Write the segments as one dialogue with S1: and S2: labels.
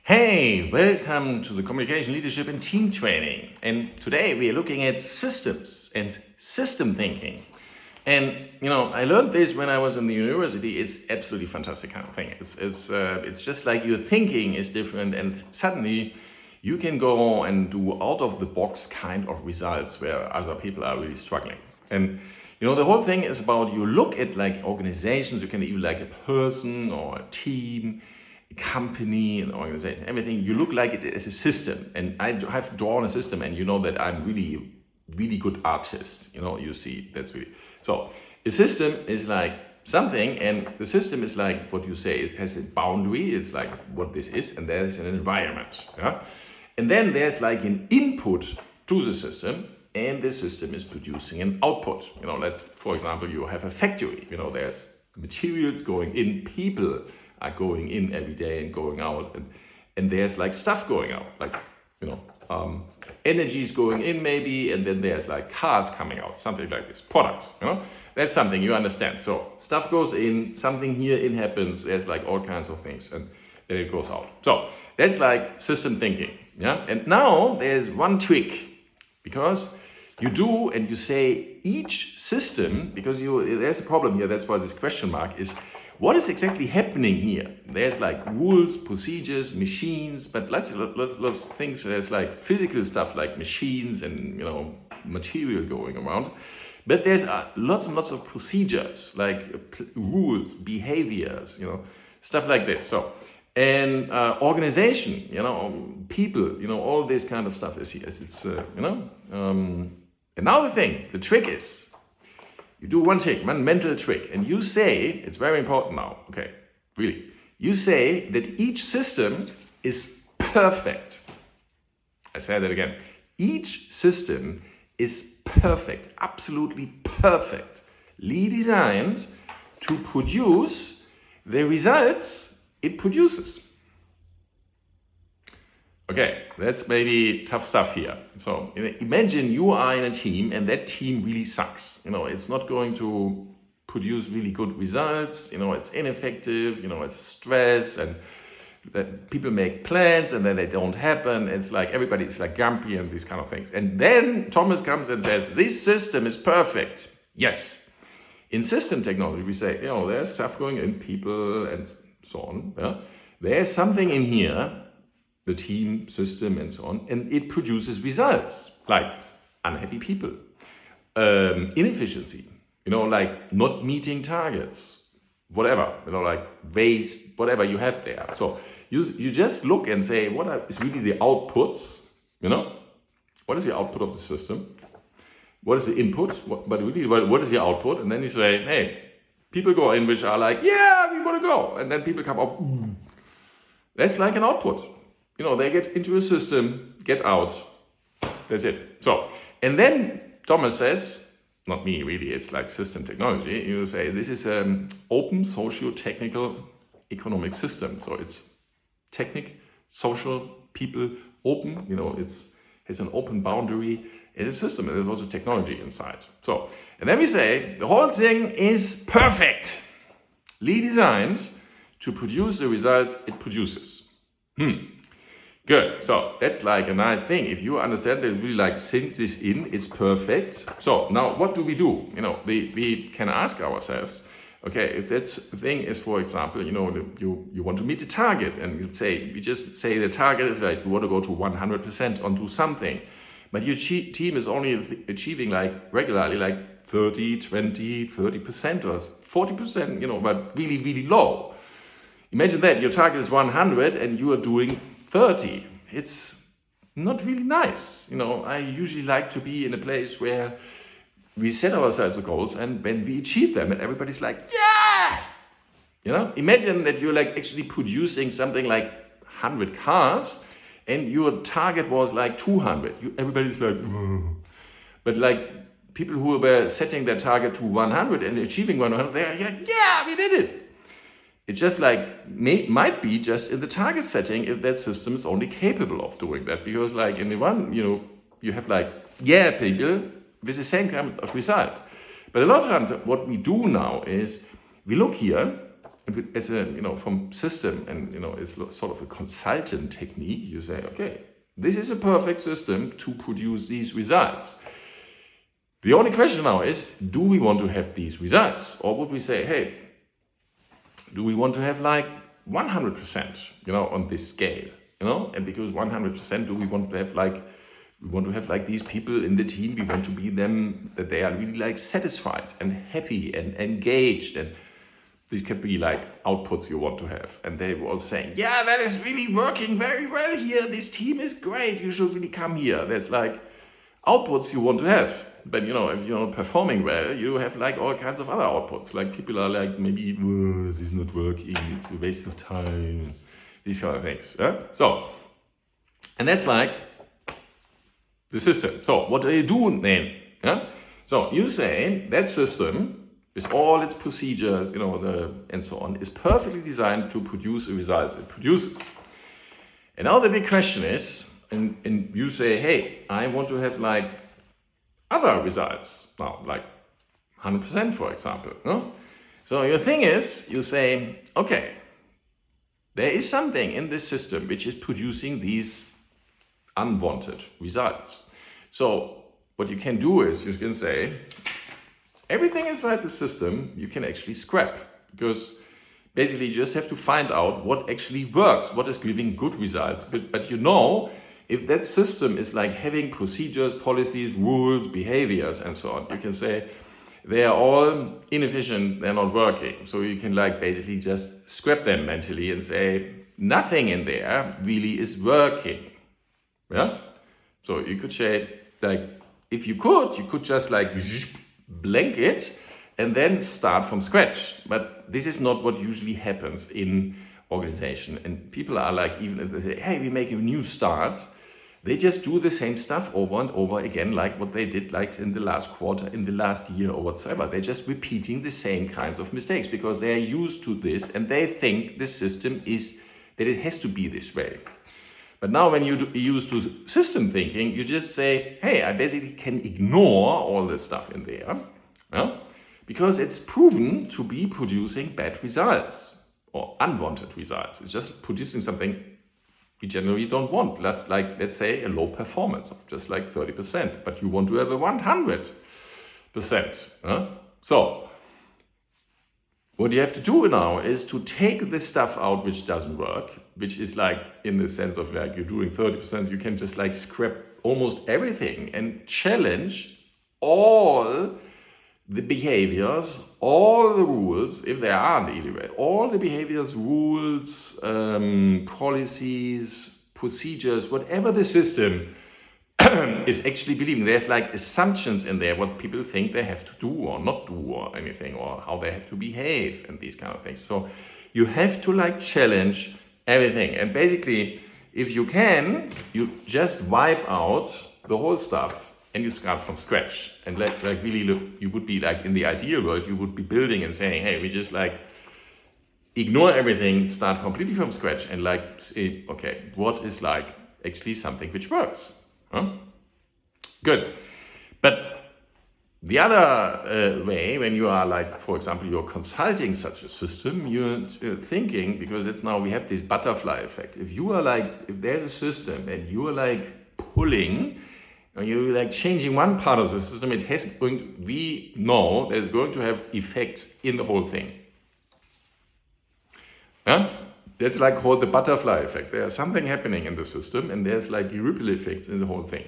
S1: Hey, welcome to the Communication Leadership and Team Training. And today we are looking at systems and system thinking. And I learned this when I was in the university. It's absolutely fantastic kind of thing. It's just like your thinking is different, and suddenly you can go and do out of the box kind of results where other people are really struggling. And the whole thing is about, you look at like organizations, you can even like a person or a team, company, an organization, everything. You look like it as a system, and I have drawn a system, and you know that I'm really good artist. You see, that's really so. A system is like something, and the system is like what you say. It has a boundary. It's like what this is, and there's an environment. Yeah, and then there's like an input to the system, and the system is producing an output. Let's, for example, you have a factory. There's materials going in, people are going in every day and going out, and there's like stuff going out, like energy is going in maybe, and then there's like cars coming out, something like this, products. That's something you understand. So stuff goes in, something here in happens, there's like all kinds of things, and then it goes out. So that's like system thinking. Yeah, and now there's one trick, because you do and you say each system, because there's a problem here. That's why this question mark is. What is exactly happening here? There's like rules, procedures, machines, but lots of things. There's like physical stuff like machines and material going around. But there's lots and lots of procedures like rules, behaviors, stuff like this. So, and organization, people, all this kind of stuff is here. It's another thing. The trick is, you do one mental trick, and you say, it's very important now, okay, really. You say that each system is perfect. I say that again. Each system is perfect, absolutely perfectly designed to produce the results it produces. Okay, that's maybe tough stuff here. So imagine you are in a team, and that team really sucks. It's not going to produce really good results. It's ineffective. It's stress, and people make plans and then they don't happen. It's like everybody's like grumpy and these kind of things. And then Thomas comes and says, this system is perfect. Yes. In system technology, we say, there's stuff going in, people and so on. Yeah? There's something in here, the team system and so on, and it produces results like unhappy people, inefficiency, like not meeting targets, whatever, like waste, whatever you have there. So you just look and say, what is really the outputs, what is the output of the system? What is the input? What is the output? And then you say, hey, people go in which are like, yeah, we want to go. And then people come up, that's like an output. They get into a system, get out. That's it. So, and then Thomas says, not me really, it's like system technology. You say, this is an open socio-technical economic system. So it's technic, social, people, open, it's an open boundary in a system. And there's also technology inside. So, and then we say, the whole thing is perfectly designed to produce the results it produces. Good. So that's like a nice thing. If you understand that, really like sink this in, it's perfect. So now what do? We can ask ourselves, okay, if that thing is, for example, you want to meet the target, and we just say the target is like, you want to go to 100% onto something, but your team is only achieving like regularly like 30, 20, 30% or 40%, but really, really low. Imagine that your target is 100 and you are doing 30. It's not really nice. I usually like to be in a place where we set ourselves the goals, and when we achieve them and everybody's like, yeah! Imagine that you're like actually producing something like 100 cars and your target was like 200. Everybody's like, whoa. But like people who were setting their target to 100 and achieving 100, they're like, yeah, we did it. It's just like, might be just in the target setting if that system is only capable of doing that. Because like in the one, you have like, people with the same kind of result. But a lot of times what we do now is, we look here as a, from system, and, it's sort of a consultant technique, you say, okay, this is a perfect system to produce these results. The only question now is, do we want to have these results? Or would we say, hey, do we want to have like 100%, on this scale, And because 100%, do we want to have like these people in the team, we want to be them, that they are really like satisfied and happy and engaged, and these can be like outputs you want to have. And they were all saying, yeah, that is really working very well here. This team is great. You should really come here. That's like outputs you want to have. But, if you're not performing well, you have like all kinds of other outputs. Like people are like, maybe, this is not working. It's a waste of time. These kind of things. Yeah? So, and that's like the system. So what do you do then? Yeah? So you say that system, with all its procedures, and so on, is perfectly designed to produce the results it produces. And now the big question is, and you say, hey, I want to have like other results now, like 100%, for example. No? So your thing is, you say, okay, there is something in this system which is producing these unwanted results. So what you can do is, you can say, everything inside the system you can actually scrap, because basically you just have to find out what actually works, what is giving good results. But if that system is like having procedures, policies, rules, behaviors, and so on, you can say they are all inefficient, they're not working. So you can like basically just scrap them mentally and say nothing in there really is working. Yeah? So you could say, like, if you could just like blank it and then start from scratch. But this is not what usually happens in organization. And people are like, even if they say, hey, we make a new start, they just do the same stuff over and over again, like what they did like in the last quarter, in the last year or whatsoever. They're just repeating the same kinds of mistakes because they are used to this and they think the system is, that it has to be this way. But now when you use to system thinking, you just say, hey, I basically can ignore all this stuff in there, yeah? Because it's proven to be producing bad results or unwanted results. It's just producing something we generally don't want. Just like, let's say, a low performance of just like 30%, but you want to have a 100%. Yeah? So what you have to do now is to take the stuff out which doesn't work, which is like in the sense of like you're doing 30%, you can just like scrap almost everything and challenge all the behaviors, all the rules, if there aren't anyway, all the behaviors, rules, policies, procedures, whatever the system is actually believing. There's like assumptions in there, what people think they have to do or not do or anything, or how they have to behave and these kind of things. So you have to like challenge everything. And basically, if you can, you just wipe out the whole stuff and you start from scratch. And like really look, you would be like, in the ideal world, you would be building and saying, hey, we just like ignore everything, start completely from scratch and like say, okay, what is like actually something which works? Huh? Good. But the other way, when you are like, for example, you're consulting such a system, you're thinking, because it's now we have this butterfly effect. If you are like, if there's a system and you are like pulling, and you're like changing one part of the system, it has going to, we know there's going to have effects in the whole thing. Yeah? That's like called the butterfly effect. There's something happening in the system and there's like ripple effects in the whole thing.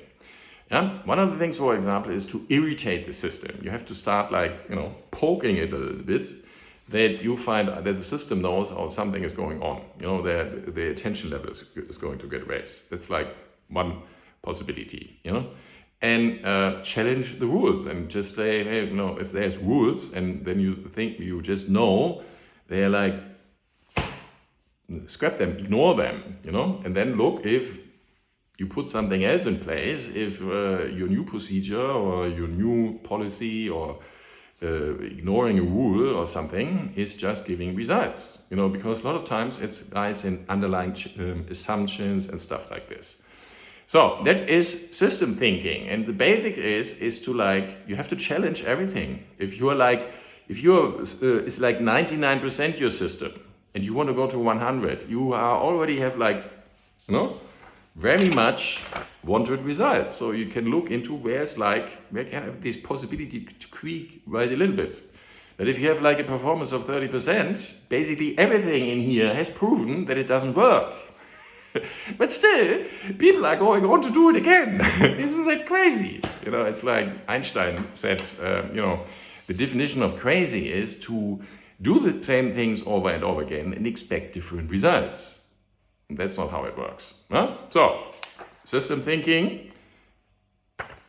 S1: Yeah? One of the things, for example, is to irritate the system. You have to start like, poking it a little bit, that you find that the system knows how something is going on. The attention level is going to get raised. That's like one possibility, and challenge the rules and just say, hey, if there's rules and then you think you just know, they're like, scrap them, ignore them, and then look if you put something else in place, if your new procedure or your new policy or ignoring a rule or something is just giving results, because a lot of times it lies in underlying assumptions and stuff like this. So that is system thinking, and the basic is to like, you have to challenge everything. If you are like, if you're, it's like 99% your system, and you want to go to 100, you are already have like, very much wanted results. So you can look into where can I have this possibility to tweak right a little bit. But if you have like a performance of 30%, basically everything in here has proven that it doesn't work. But still, people are going on to do it again. Isn't that crazy? It's like Einstein said, the definition of crazy is to do the same things over and over again and expect different results. And that's not how it works. Huh? So, system thinking,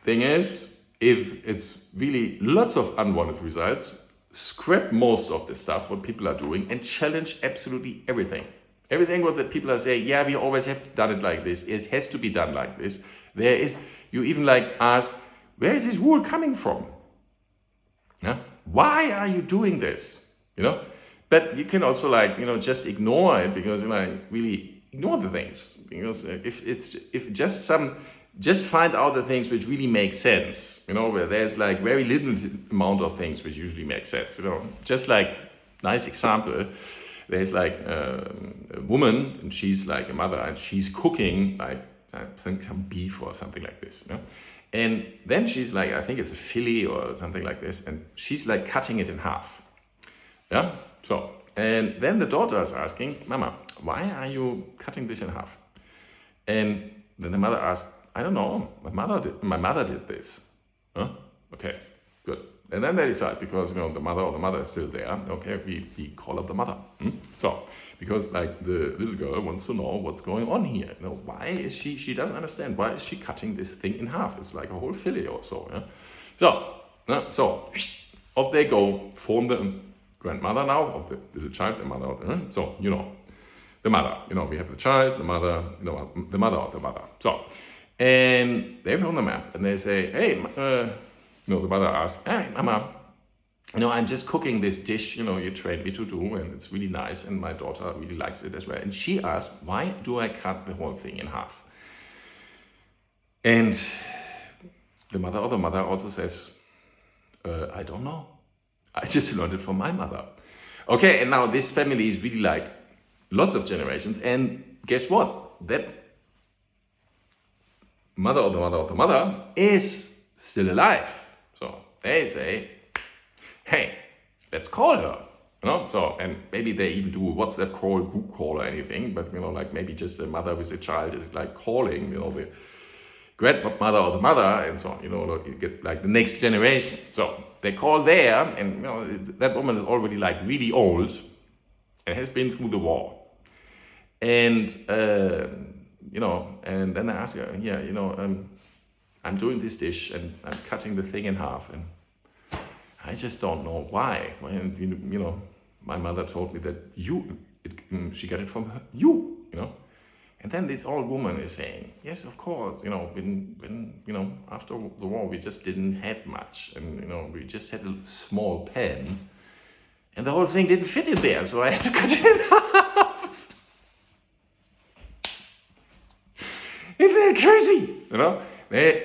S1: thing is, if it's really lots of unwanted results, scrap most of the stuff, what people are doing, and challenge absolutely everything. Everything what the people are saying, yeah, we always have done it like this. It has to be done like this. You even like ask, where is this rule coming from? Yeah? Why are you doing this? But you can also just ignore it, because really ignore the things. Because just find out the things which really make sense. Where there's like very little amount of things which usually make sense. Just like nice example. There's like a woman, and she's like a mother, and she's cooking like some beef or something like this. And then she's like, I think it's a fillet or something like this, and she's like cutting it in half. Yeah. So, and then the daughter is asking, Mama, why are you cutting this in half? And then the mother asked, I don't know. My mother did this. Huh? Okay, good. And then they decide, because the mother is still there. Okay, we call up the mother. So, because like the little girl wants to know what's going on here. Why is she doesn't understand. Why is she cutting this thing in half? It's like a whole fillet or so. Yeah? So off they go, form the grandmother now of the little child, the mother of the, so the mother. We have the child, the mother, the mother of the mother. So, and they have on the map, and they say, hey, the mother asks, hey, Mama, I'm just cooking this dish, you trained me to do, and it's really nice, and my daughter really likes it as well. And she asks, why do I cut the whole thing in half? And the mother also says, I don't know. I just learned it from my mother. Okay, and now this family is really like lots of generations, and guess what? That mother of the mother of the mother is still alive. So they say, hey, let's call her. So, and maybe they even do a WhatsApp call, group call or anything, but like maybe just the mother with the child is like calling, the grandmother or the mother, and so on, you get like the next generation. So they call there, and that woman is already like really old and has been through the war. And and then I ask her, I'm doing this dish and I'm cutting the thing in half, and I just don't know why. My mother told me that she got it from her, And then this old woman is saying, yes, of course, when after the war, we just didn't have much, and, we just had a small pan, and the whole thing didn't fit in there, so I had to cut it in half. Isn't that crazy?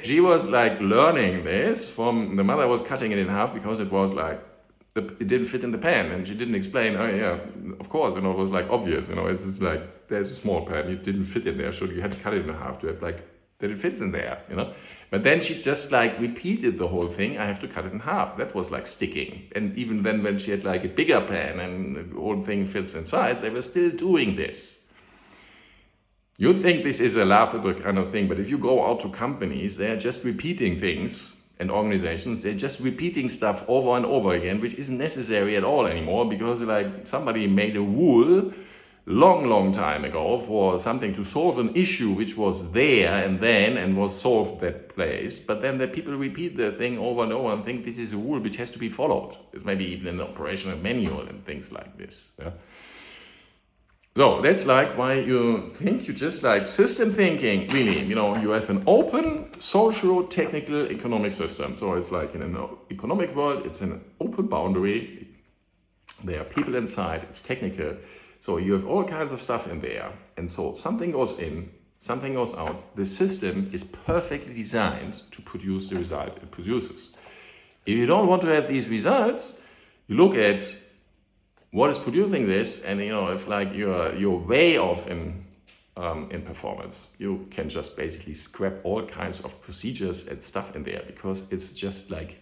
S1: She was like learning this from the mother was cutting it in half because it was like, it didn't fit in the pan, and she didn't explain, oh yeah, of course, it was like obvious, it's just like, there's a small pan, it didn't fit in there, so you had to cut it in half to have like, that it fits in there, But then she just like repeated the whole thing, I have to cut it in half. That was like sticking. And even then when she had like a bigger pan and the whole thing fits inside, they were still doing this. You think this is a laughable kind of thing, but if you go out to companies, they're just repeating things, and organizations, they're just repeating stuff over and over again, which isn't necessary at all anymore, because like somebody made a rule long time ago for something to solve an issue which was there and was solved that place, but then the people repeat the thing over and over and think this is a rule which has to be followed. It's maybe even an operational manual and things like this. Yeah? So that's like why you think you just like system thinking, really, you have an open socio-technical economic system. So it's like in an economic world, it's an open boundary. There are people inside, it's technical. So you have all kinds of stuff in there. And so something goes in, something goes out. The system is perfectly designed to produce the result it produces. If you don't want to have these results, you look at what is producing this, and if like your way of in performance, you can just basically scrap all kinds of procedures and stuff in there, because it's just like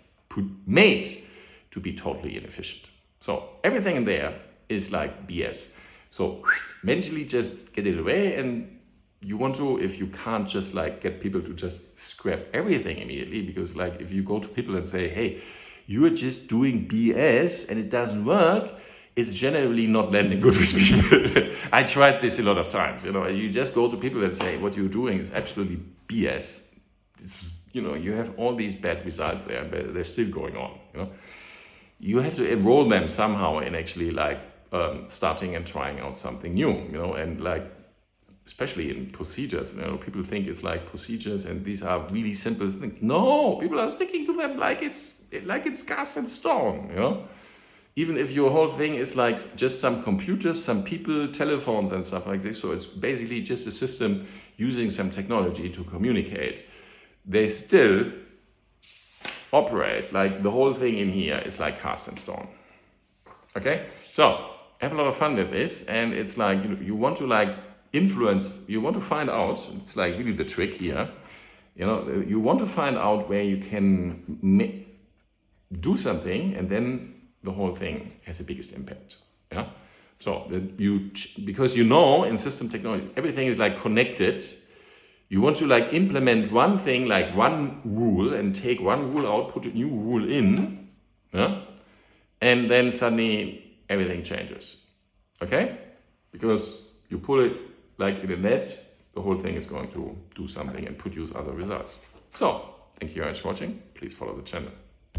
S1: made to be totally inefficient. So everything in there is like BS. So mentally just get it away. And you want to, if you can't just like get people to just scrap everything immediately, because like if you go to people and say, hey, you are just doing BS and it doesn't work, it's generally not landing good with people. I tried this a lot of times. You just go to people and say what you're doing is absolutely BS. It's, you have all these bad results there, but they're still going on. You have to enroll them somehow in actually like starting and trying out something new. And like especially in procedures. People think it's like procedures and these are really simple things. No, people are sticking to them like it's cast in stone. Even if your whole thing is like just some computers, some people, telephones and stuff like this. So it's basically just a system using some technology to communicate. They still operate like the whole thing in here is like cast in stone. Okay, so have a lot of fun with this, and it's like you want to like influence. You want to find out. It's like really the trick here. You want to find out where you can do something, and then the whole thing has the biggest impact. Yeah. So because in system technology everything is like connected. You want to like implement one thing, like one rule, and take one rule out, put a new rule in, yeah? And then suddenly everything changes. Okay? Because you pull it like in a net, the whole thing is going to do something and produce other results. So, thank you very much for watching. Please follow the channel.